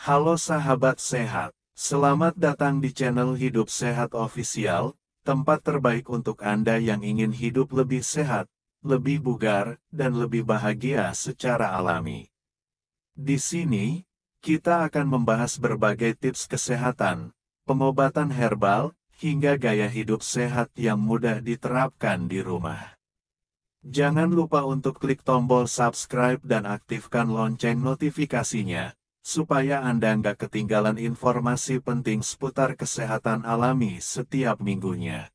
Halo sahabat sehat, selamat datang di channel Hidup Sehat Official, tempat terbaik untuk Anda yang ingin hidup lebih sehat, lebih bugar, dan lebih bahagia secara alami. Di sini, kita akan membahas berbagai tips kesehatan, pengobatan herbal, hingga gaya hidup sehat yang mudah diterapkan di rumah. Jangan lupa untuk klik tombol subscribe dan aktifkan lonceng notifikasinya, supaya Anda nggak ketinggalan informasi penting seputar kesehatan alami setiap minggunya.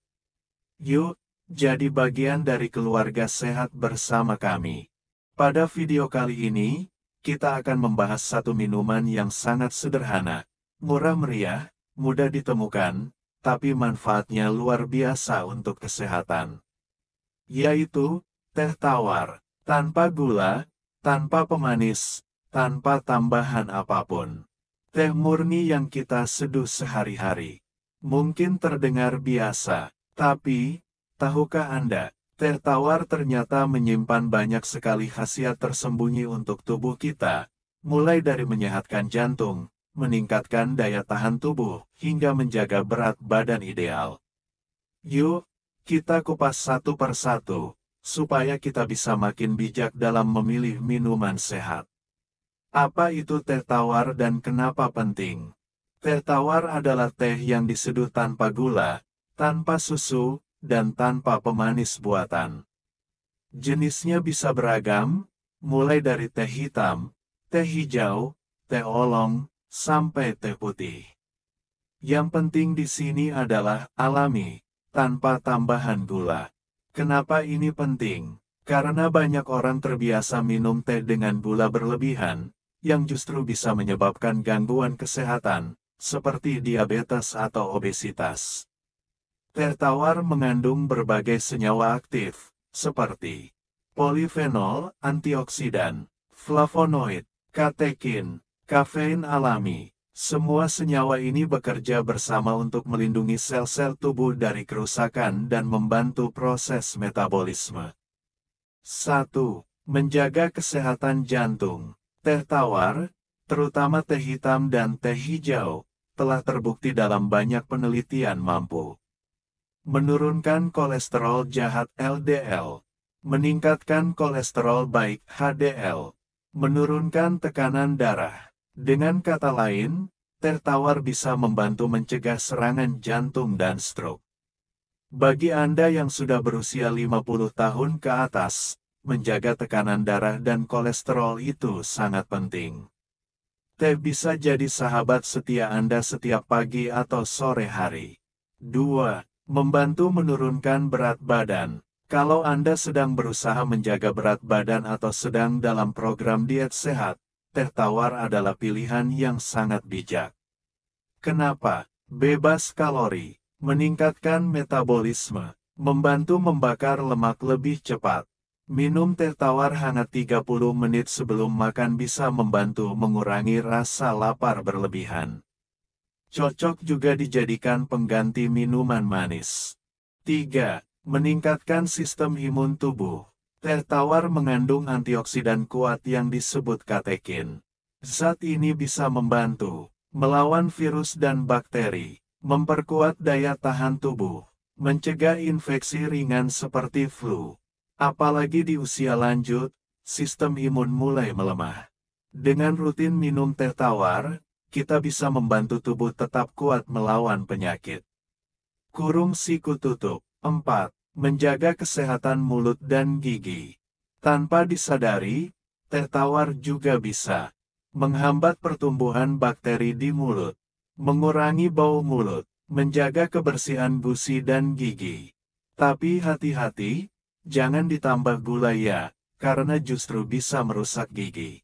Yuk, jadi bagian dari keluarga sehat bersama kami. Pada video kali ini, kita akan membahas satu minuman yang sangat sederhana, murah meriah, mudah ditemukan, tapi manfaatnya luar biasa untuk kesehatan. Yaitu, teh tawar, tanpa gula, tanpa pemanis, tanpa tambahan apapun. Teh murni yang kita seduh sehari-hari. Mungkin terdengar biasa, tapi, tahukah Anda, teh tawar ternyata menyimpan banyak sekali khasiat tersembunyi untuk tubuh kita, mulai dari menyehatkan jantung, meningkatkan daya tahan tubuh, hingga menjaga berat badan ideal. Yuk, kita kupas satu persatu, supaya kita bisa makin bijak dalam memilih minuman sehat. Apa itu teh tawar dan kenapa penting? Teh tawar adalah teh yang diseduh tanpa gula, tanpa susu, dan tanpa pemanis buatan. Jenisnya bisa beragam, mulai dari teh hitam, teh hijau, teh oolong, sampai teh putih. Yang penting di sini adalah alami, tanpa tambahan gula. Kenapa ini penting? Karena banyak orang terbiasa minum teh dengan gula berlebihan, yang justru bisa menyebabkan gangguan kesehatan, seperti diabetes atau obesitas. Teh tawar mengandung berbagai senyawa aktif, seperti polifenol, antioksidan, flavonoid, katekin, kafein alami. Semua senyawa ini bekerja bersama untuk melindungi sel-sel tubuh dari kerusakan dan membantu proses metabolisme. 1. Menjaga kesehatan jantung. Teh tawar, terutama teh hitam dan teh hijau, telah terbukti dalam banyak penelitian mampu menurunkan kolesterol jahat LDL, meningkatkan kolesterol baik HDL, menurunkan tekanan darah. Dengan kata lain, teh tawar bisa membantu mencegah serangan jantung dan stroke. Bagi Anda yang sudah berusia 50 tahun ke atas, menjaga tekanan darah dan kolesterol itu sangat penting. Teh bisa jadi sahabat setia Anda setiap pagi atau sore hari. 2. Membantu menurunkan berat badan. Kalau Anda sedang berusaha menjaga berat badan atau sedang dalam program diet sehat, teh tawar adalah pilihan yang sangat bijak. Kenapa? Bebas kalori, meningkatkan metabolisme, membantu membakar lemak lebih cepat. Minum teh tawar hangat 30 menit sebelum makan bisa membantu mengurangi rasa lapar berlebihan. Cocok juga dijadikan pengganti minuman manis. 3. Meningkatkan sistem imun tubuh. Teh tawar mengandung antioksidan kuat yang disebut katekin. Zat ini bisa membantu melawan virus dan bakteri, memperkuat daya tahan tubuh, mencegah infeksi ringan seperti flu. Apalagi di usia lanjut, sistem imun mulai melemah. Dengan rutin minum teh tawar, kita bisa membantu tubuh tetap kuat melawan penyakit. Kurung siku tutup. 4. Menjaga kesehatan mulut dan gigi. Tanpa disadari, teh tawar juga bisa menghambat pertumbuhan bakteri di mulut, mengurangi bau mulut, menjaga kebersihan gusi dan gigi. Tapi hati-hati, jangan ditambah gula ya, karena justru bisa merusak gigi.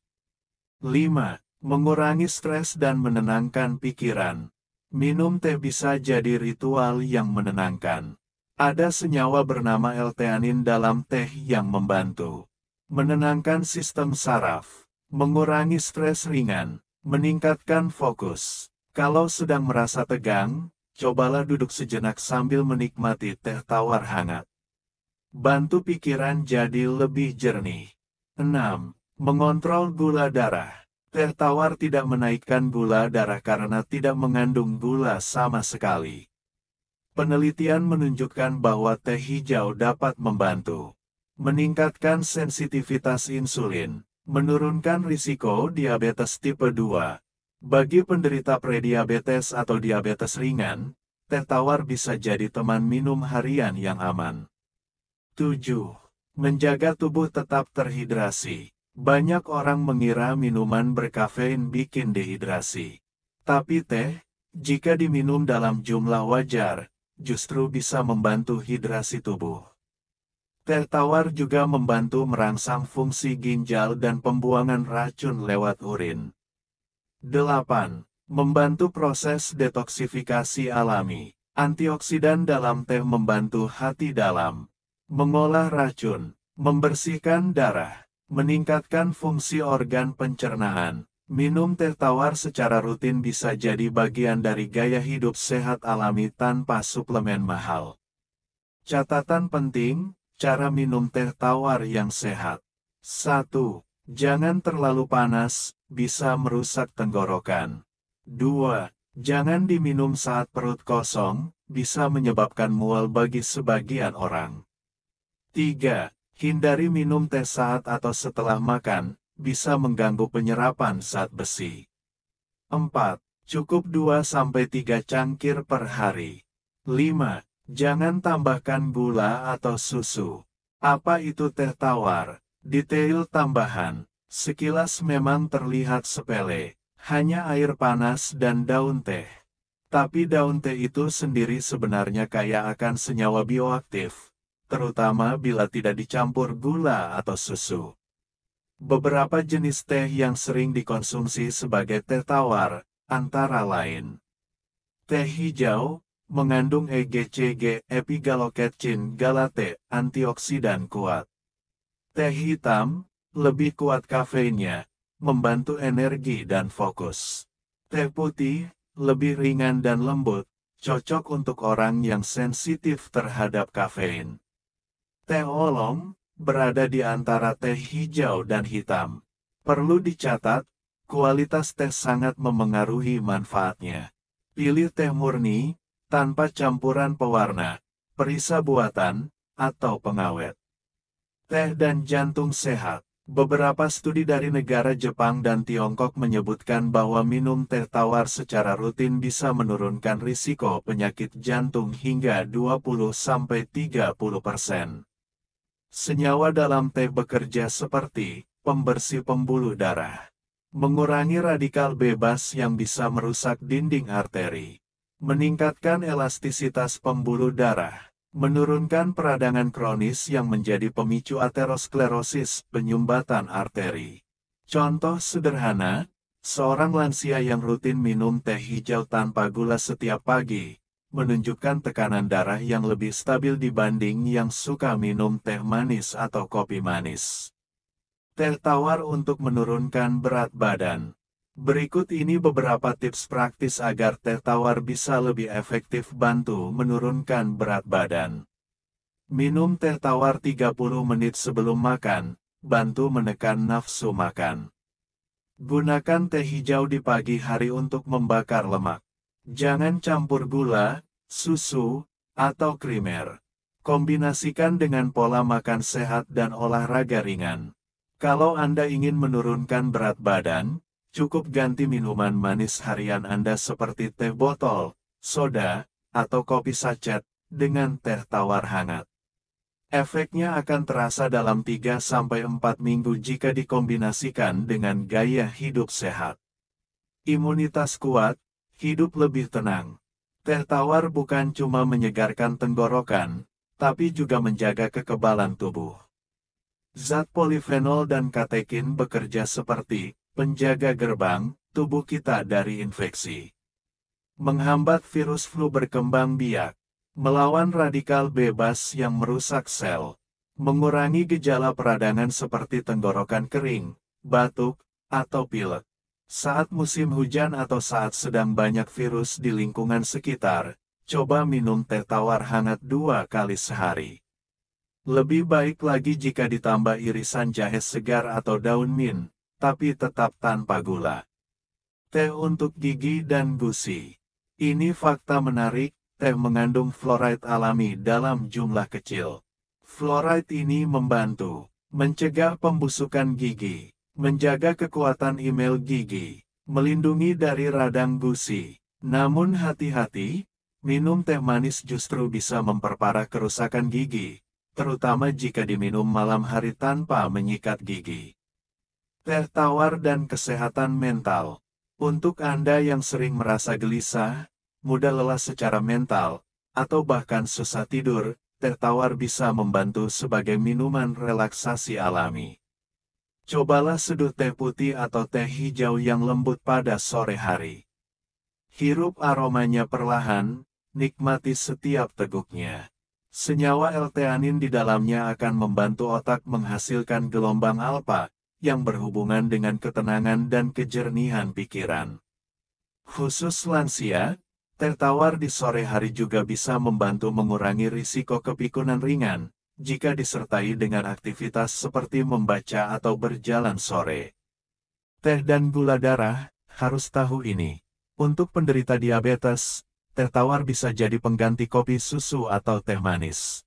5. Mengurangi stres dan menenangkan pikiran. Minum teh bisa jadi ritual yang menenangkan. Ada senyawa bernama L-theanin dalam teh yang membantu menenangkan sistem saraf, mengurangi stres ringan, meningkatkan fokus. Kalau sedang merasa tegang, cobalah duduk sejenak sambil menikmati teh tawar hangat. Bantu pikiran jadi lebih jernih. 6. Mengontrol gula darah. Teh tawar tidak menaikkan gula darah karena tidak mengandung gula sama sekali. Penelitian menunjukkan bahwa teh hijau dapat membantu meningkatkan sensitivitas insulin, menurunkan risiko diabetes tipe 2. Bagi penderita prediabetes atau diabetes ringan, teh tawar bisa jadi teman minum harian yang aman. 7. Menjaga tubuh tetap terhidrasi. Banyak orang mengira minuman berkafein bikin dehidrasi. Tapi teh, jika diminum dalam jumlah wajar, justru bisa membantu hidrasi tubuh. Teh tawar juga membantu merangsang fungsi ginjal dan pembuangan racun lewat urin. 8. Membantu proses detoksifikasi alami. Antioksidan dalam teh membantu hati dalam mengolah racun, membersihkan darah, meningkatkan fungsi organ pencernaan. Minum teh tawar secara rutin bisa jadi bagian dari gaya hidup sehat alami tanpa suplemen mahal. Catatan penting, cara minum teh tawar yang sehat. 1. Jangan terlalu panas, bisa merusak tenggorokan. 2. Jangan diminum saat perut kosong, bisa menyebabkan mual bagi sebagian orang. 3. Hindari minum teh saat atau setelah makan, bisa mengganggu penyerapan zat besi. 4. Cukup 2-3 cangkir per hari. 5. Jangan tambahkan gula atau susu. Apa itu teh tawar? Detail tambahan. Sekilas memang terlihat sepele, hanya air panas dan daun teh. Tapi daun teh itu sendiri sebenarnya kaya akan senyawa bioaktif, terutama bila tidak dicampur gula atau susu. Beberapa jenis teh yang sering dikonsumsi sebagai teh tawar, antara lain teh hijau, mengandung EGCG, epigallocatechin galate, antioksidan kuat. Teh hitam, lebih kuat kafeinnya, membantu energi dan fokus. Teh putih, lebih ringan dan lembut, cocok untuk orang yang sensitif terhadap kafein. Teh oolong, berada di antara teh hijau dan hitam. Perlu dicatat, kualitas teh sangat memengaruhi manfaatnya. Pilih teh murni, tanpa campuran pewarna, perisa buatan, atau pengawet. Teh dan jantung sehat. Beberapa studi dari negara Jepang dan Tiongkok menyebutkan bahwa minum teh tawar secara rutin bisa menurunkan risiko penyakit jantung hingga 20-30%. Senyawa dalam teh bekerja seperti pembersih pembuluh darah, mengurangi radikal bebas yang bisa merusak dinding arteri, meningkatkan elastisitas pembuluh darah, menurunkan peradangan kronis yang menjadi pemicu aterosklerosis, penyumbatan arteri. Contoh sederhana, seorang lansia yang rutin minum teh hijau tanpa gula setiap pagi, menunjukkan tekanan darah yang lebih stabil dibanding yang suka minum teh manis atau kopi manis. Teh tawar untuk menurunkan berat badan. Berikut ini beberapa tips praktis agar teh tawar bisa lebih efektif bantu menurunkan berat badan. Minum teh tawar 30 menit sebelum makan, bantu menekan nafsu makan. Gunakan teh hijau di pagi hari untuk membakar lemak. Jangan campur gula, susu, atau krimer. Kombinasikan dengan pola makan sehat dan olahraga ringan. Kalau Anda ingin menurunkan berat badan, cukup ganti minuman manis harian Anda seperti teh botol, soda, atau kopi sachet, dengan teh tawar hangat. Efeknya akan terasa dalam 3-4 minggu jika dikombinasikan dengan gaya hidup sehat. Imunitas kuat, hidup lebih tenang. Teh tawar bukan cuma menyegarkan tenggorokan, tapi juga menjaga kekebalan tubuh. Zat polifenol dan katekin bekerja seperti penjaga gerbang tubuh kita dari infeksi. Menghambat virus flu berkembang biak, melawan radikal bebas yang merusak sel, mengurangi gejala peradangan seperti tenggorokan kering, batuk, atau pilek. Saat musim hujan atau saat sedang banyak virus di lingkungan sekitar, coba minum teh tawar hangat 2 kali sehari. Lebih baik lagi jika ditambah irisan jahe segar atau daun mint, tapi tetap tanpa gula. Teh untuk gigi dan gusi. Ini fakta menarik, teh mengandung fluoride alami dalam jumlah kecil. Fluoride ini membantu mencegah pembusukan gigi, menjaga kekuatan email gigi, melindungi dari radang gusi. Namun hati-hati, minum teh manis justru bisa memperparah kerusakan gigi, terutama jika diminum malam hari tanpa menyikat gigi. Teh tawar dan kesehatan mental. Untuk Anda yang sering merasa gelisah, mudah lelah secara mental, atau bahkan susah tidur, teh tawar bisa membantu sebagai minuman relaksasi alami. Cobalah seduh teh putih atau teh hijau yang lembut pada sore hari. Hirup aromanya perlahan, nikmati setiap teguknya. Senyawa L-theanin di dalamnya akan membantu otak menghasilkan gelombang alfa, yang berhubungan dengan ketenangan dan kejernihan pikiran. Khusus lansia, teh tawar di sore hari juga bisa membantu mengurangi risiko kepikunan ringan, jika disertai dengan aktivitas seperti membaca atau berjalan sore. Teh dan gula darah, harus tahu ini. Untuk penderita diabetes, teh tawar bisa jadi pengganti kopi susu atau teh manis.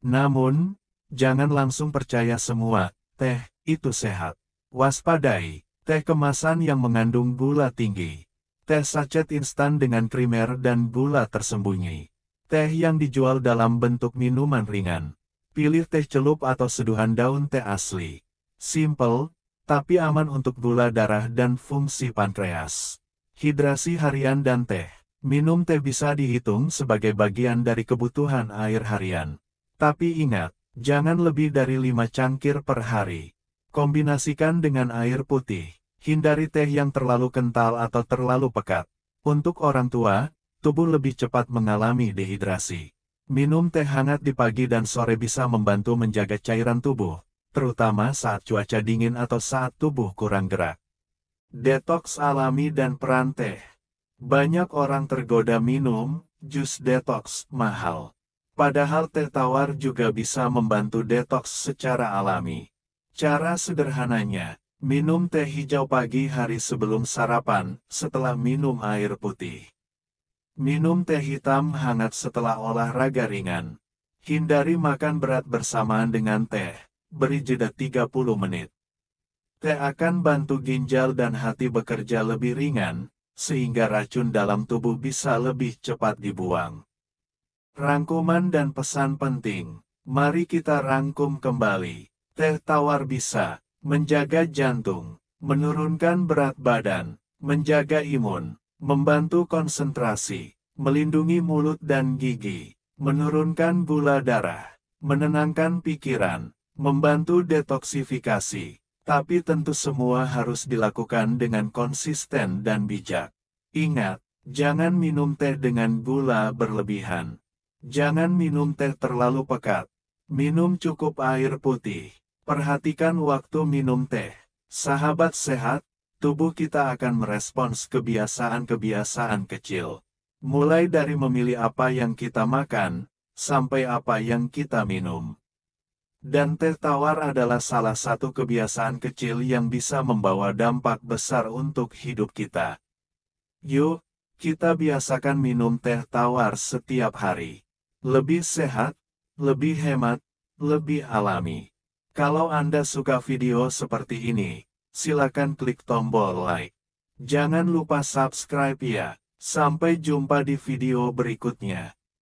Namun, jangan langsung percaya semua teh itu sehat. Waspadai, teh kemasan yang mengandung gula tinggi. Teh sachet instan dengan krimer dan gula tersembunyi. Teh yang dijual dalam bentuk minuman ringan. Pilih teh celup atau seduhan daun teh asli. Simple, tapi aman untuk gula darah dan fungsi pankreas. Hidrasi harian dan teh. Minum teh bisa dihitung sebagai bagian dari kebutuhan air harian. Tapi ingat, jangan lebih dari 5 cangkir per hari. Kombinasikan dengan air putih. Hindari teh yang terlalu kental atau terlalu pekat. Untuk orang tua, tubuh lebih cepat mengalami dehidrasi. Minum teh hangat di pagi dan sore bisa membantu menjaga cairan tubuh, terutama saat cuaca dingin atau saat tubuh kurang gerak. Detoks alami dan peran teh. Banyak orang tergoda minum jus detoks mahal. Padahal teh tawar juga bisa membantu detoks secara alami. Cara sederhananya, minum teh hijau pagi hari sebelum sarapan, setelah minum air putih. Minum teh hitam hangat setelah olahraga ringan. Hindari makan berat bersamaan dengan teh, beri jeda 30 menit. Teh akan bantu ginjal dan hati bekerja lebih ringan, sehingga racun dalam tubuh bisa lebih cepat dibuang. Rangkuman dan pesan penting, mari kita rangkum kembali. Teh tawar bisa menjaga jantung, menurunkan berat badan, menjaga imun, membantu konsentrasi, melindungi mulut dan gigi, menurunkan gula darah, menenangkan pikiran, membantu detoksifikasi. Tapi tentu semua harus dilakukan dengan konsisten dan bijak. Ingat, jangan minum teh dengan gula berlebihan. Jangan minum teh terlalu pekat. Minum cukup air putih. Perhatikan waktu minum teh. Sahabat sehat, tubuh kita akan merespons kebiasaan-kebiasaan kecil. Mulai dari memilih apa yang kita makan, sampai apa yang kita minum. Dan teh tawar adalah salah satu kebiasaan kecil yang bisa membawa dampak besar untuk hidup kita. Yuk, kita biasakan minum teh tawar setiap hari. Lebih sehat, lebih hemat, lebih alami. Kalau Anda suka video seperti ini, silakan klik tombol like. Jangan lupa subscribe ya. Sampai jumpa di video berikutnya.